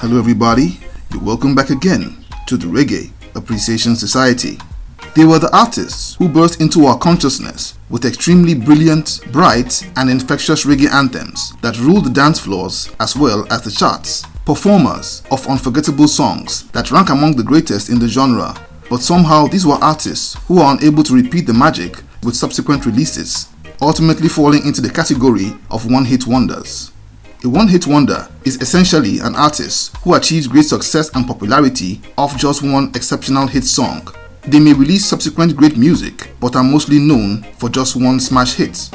Hello everybody, you're welcome back again to the Reggae Appreciation Society. They were the artists who burst into our consciousness with extremely brilliant, bright and infectious reggae anthems that ruled the dance floors as well as the charts. Performers of unforgettable songs that rank among the greatest in the genre, but somehow these were artists who are unable to repeat the magic with subsequent releases, ultimately falling into the category of one-hit wonders. A one-hit wonder is essentially an artist who achieves great success and popularity off just one exceptional hit song. They may release subsequent great music, but are mostly known for just one smash hit.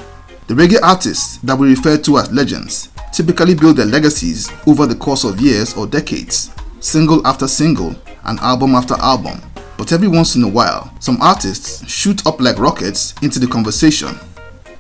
The reggae artists that we refer to as legends typically build their legacies over the course of years or decades, single after single and album after album. But every once in a while, some artists shoot up like rockets into the conversation.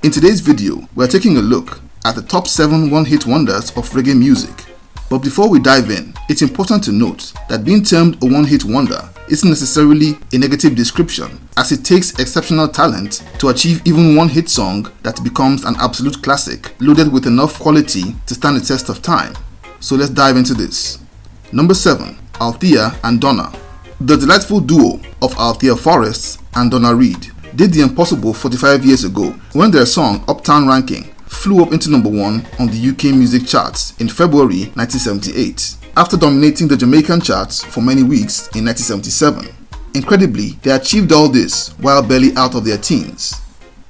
In today's video, we are taking a look at the top 7 one-hit wonders of reggae music. But before we dive in, it's important to note that being termed a one-hit wonder isn't necessarily a negative description, as it takes exceptional talent to achieve even one hit song that becomes an absolute classic, loaded with enough quality to stand the test of time. So let's dive into this. Number 7. Althea and Donna. The delightful duo of Althea Forrest and Donna Reed did the impossible 45 years ago when their song Uptown Ranking flew up into number 1 on the UK music charts in February 1978, after dominating the Jamaican charts for many weeks in 1977. Incredibly, they achieved all this while barely out of their teens.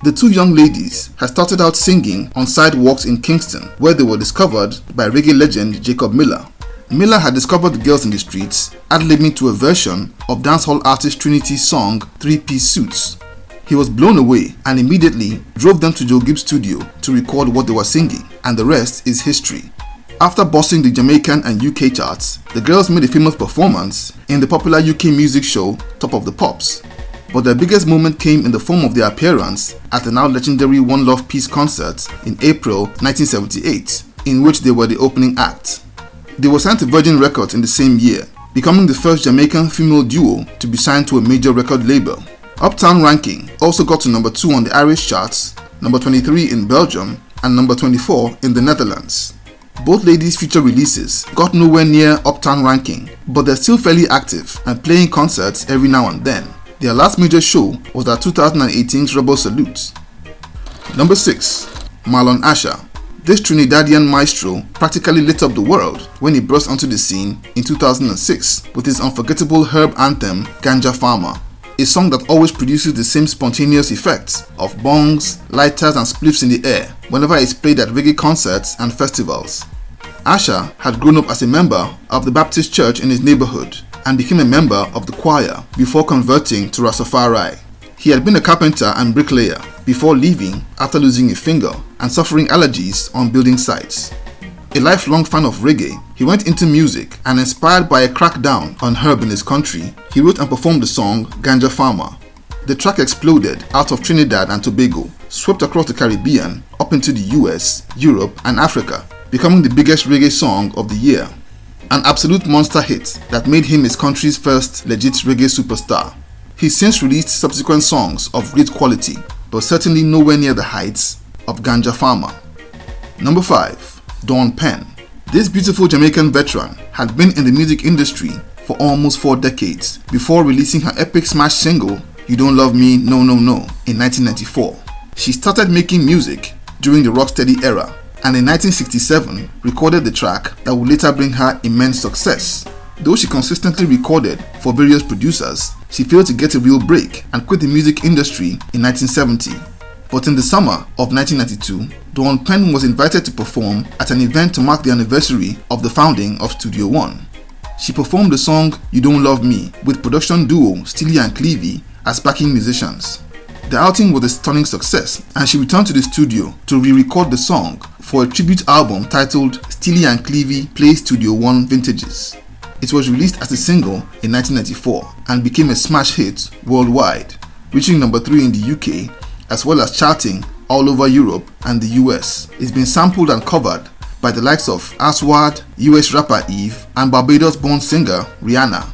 The two young ladies had started out singing on sidewalks in Kingston, where they were discovered by reggae legend Jacob Miller. Miller had discovered the girls in the streets, ad-libbing to a version of dancehall artist Trinity's song 3-Piece Suits. He was blown away and immediately drove them to Joe Gibbs' studio to record what they were singing, and the rest is history. After bossing the Jamaican and UK charts, the girls made a famous performance in the popular UK music show Top of the Pops. But their biggest moment came in the form of their appearance at the now legendary One Love Peace concert in April 1978, in which they were the opening act. They were signed to Virgin Records in the same year, becoming the first Jamaican female duo to be signed to a major record label. Uptown Ranking also got to number 2 on the Irish charts, number 23 in Belgium, and number 24 in the Netherlands. Both ladies' future releases got nowhere near Uptown Ranking, but they're still fairly active and playing concerts every now and then. Their last major show was at 2018's Rebel Salute. Number 6. Marlon Asha. This Trinidadian maestro practically lit up the world when he burst onto the scene in 2006 with his unforgettable herb anthem Ganja Farmer, a song that always produces the same spontaneous effects of bongs, lighters and spliffs in the air whenever it's played at reggae concerts and festivals. Asha had grown up as a member of the Baptist church in his neighborhood and became a member of the choir before converting to Rastafari. He had been a carpenter and bricklayer before leaving after losing a finger and suffering allergies on building sites. A lifelong fan of reggae, he went into music and, inspired by a crackdown on herb in his country, he wrote and performed the song Ganja Farmer. The track exploded out of Trinidad and Tobago, swept across the Caribbean, up into the US, Europe and Africa, becoming the biggest reggae song of the year. An absolute monster hit that made him his country's first legit reggae superstar. He's since released subsequent songs of great quality, but certainly nowhere near the heights of Ganja Farmer. Number 5. Penn. This beautiful Jamaican veteran had been in the music industry for almost 4 decades before releasing her epic smash single You Don't Love Me No No No in 1994. She started making music during the rocksteady era and in 1967 recorded the track that would later bring her immense success. Though she consistently recorded for various producers, she failed to get a real break and quit the music industry in 1970. But in the summer of 1992, Penn was invited to perform at an event to mark the anniversary of the founding of Studio One. She performed the song You Don't Love Me with production duo Steely and Clevie as backing musicians. The outing was a stunning success and she returned to the studio to re-record the song for a tribute album titled Steely and Clevie Play Studio One Vintages. It was released as a single in 1994 and became a smash hit worldwide, reaching number 3 in the UK as well as charting all over Europe and the US. It's been sampled and covered by the likes of Aswad, US rapper Eve, and Barbados-born singer Rihanna.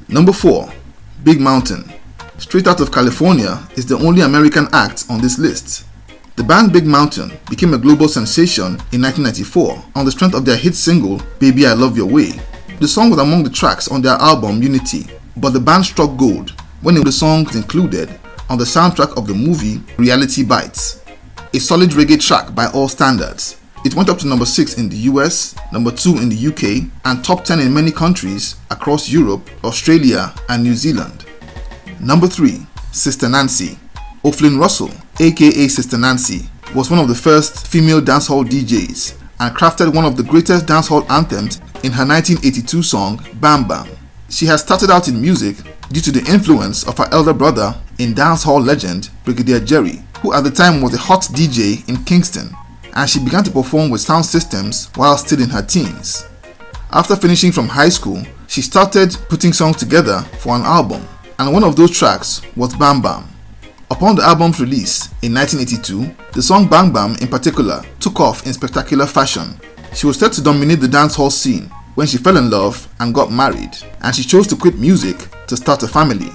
Number 4. Big Mountain. Straight out of California is the only American act on this list. The band Big Mountain became a global sensation in 1994 on the strength of their hit single Baby I Love Your Way. The song was among the tracks on their album Unity, but the band struck gold when the song was included on the soundtrack of the movie Reality Bites, a solid reggae track by all standards. It went up to number 6 in the US, number 2 in the UK, and top 10 in many countries across Europe, Australia, and New Zealand. Number 3. Sister Nancy. O'Flynn Russell, aka Sister Nancy, was one of the first female dancehall DJs and crafted one of the greatest dancehall anthems in her 1982 song Bam Bam. She had started out in music due to the influence of her elder brother in dancehall legend Brigadier Jerry, who at the time was a hot DJ in Kingston, and she began to perform with sound systems while still in her teens. After finishing from high school, she started putting songs together for an album, and one of those tracks was Bam Bam. Upon the album's release in 1982, the song Bam Bam in particular took off in spectacular fashion. She was set to dominate the dancehall scene when she fell in love and got married, and she chose to quit music to start a family.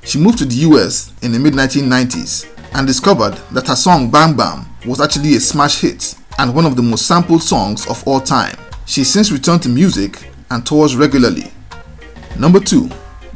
She moved to the US in the mid-1990s and discovered that her song Bam Bam was actually a smash hit and one of the most sampled songs of all time. She's since returned to music and tours regularly. Number 2.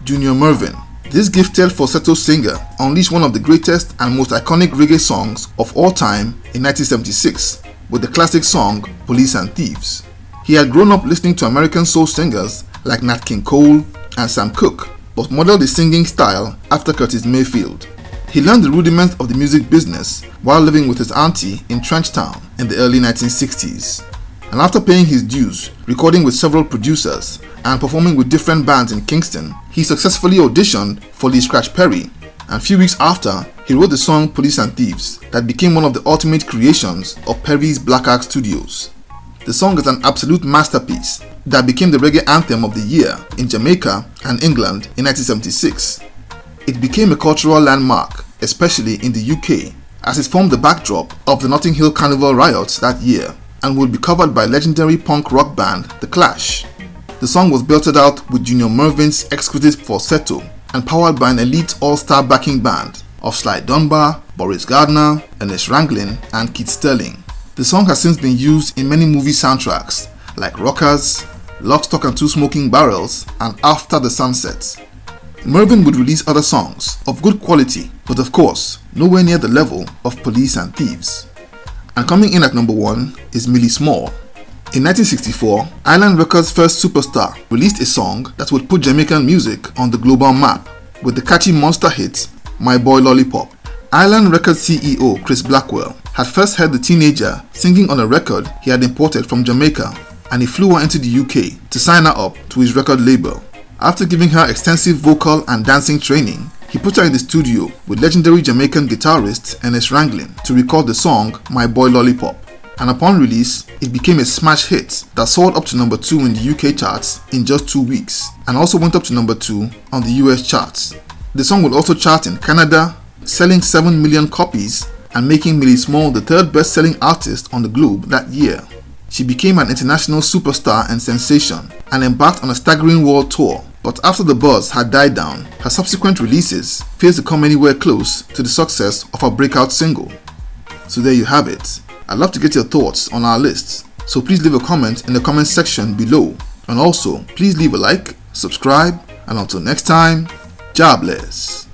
Junior Murvin. This gifted falsetto singer unleashed one of the greatest and most iconic reggae songs of all time in 1976 with the classic song Police and Thieves. He had grown up listening to American soul singers like Nat King Cole and Sam Cooke, but modeled his singing style after Curtis Mayfield. He learned the rudiments of the music business while living with his auntie in Trenchtown in the early 1960s. And after paying his dues, recording with several producers, and performing with different bands in Kingston, he successfully auditioned for Lee Scratch Perry, and a few weeks after, he wrote the song Police and Thieves that became one of the ultimate creations of Perry's Black Ark Studios. The song is an absolute masterpiece that became the reggae anthem of the year in Jamaica and England in 1976. It became a cultural landmark, especially in the UK, as it formed the backdrop of the Notting Hill Carnival riots that year and would be covered by legendary punk rock band The Clash. The song was belted out with Junior Murvin's exquisite falsetto and powered by an elite all-star backing band of Sly Dunbar, Boris Gardner, Ernest Ranglin, and Keith Sterling. The song has since been used in many movie soundtracks like Rockers, Lock, Stock and Two Smoking Barrels, and After the Sunset. Murvin would release other songs of good quality, but of course, nowhere near the level of Police and Thieves. And coming in at number 1 is Millie Small. In 1964, Island Records' first superstar released a song that would put Jamaican music on the global map with the catchy monster hit My Boy Lollipop. Island Records CEO Chris Blackwell had first heard the teenager singing on a record he had imported from Jamaica, and he flew her into the UK to sign her up to his record label. After giving her extensive vocal and dancing training, he put her in the studio with legendary Jamaican guitarist Ernest Ranglin to record the song My Boy Lollipop, and upon release, it became a smash hit that soared up to number 2 in the UK charts in just 2 weeks, and also went up to number 2 on the US charts. The song would also chart in Canada, selling 7 million copies and making Millie Small the third best-selling artist on the globe that year. She became an international superstar and sensation and embarked on a staggering world tour, but after the buzz had died down, her subsequent releases failed to come anywhere close to the success of her breakout single. So there you have it. I'd love to get your thoughts on our list, so please leave a comment in the comment section below, and also please leave a like, subscribe, and until next time, Jah bless.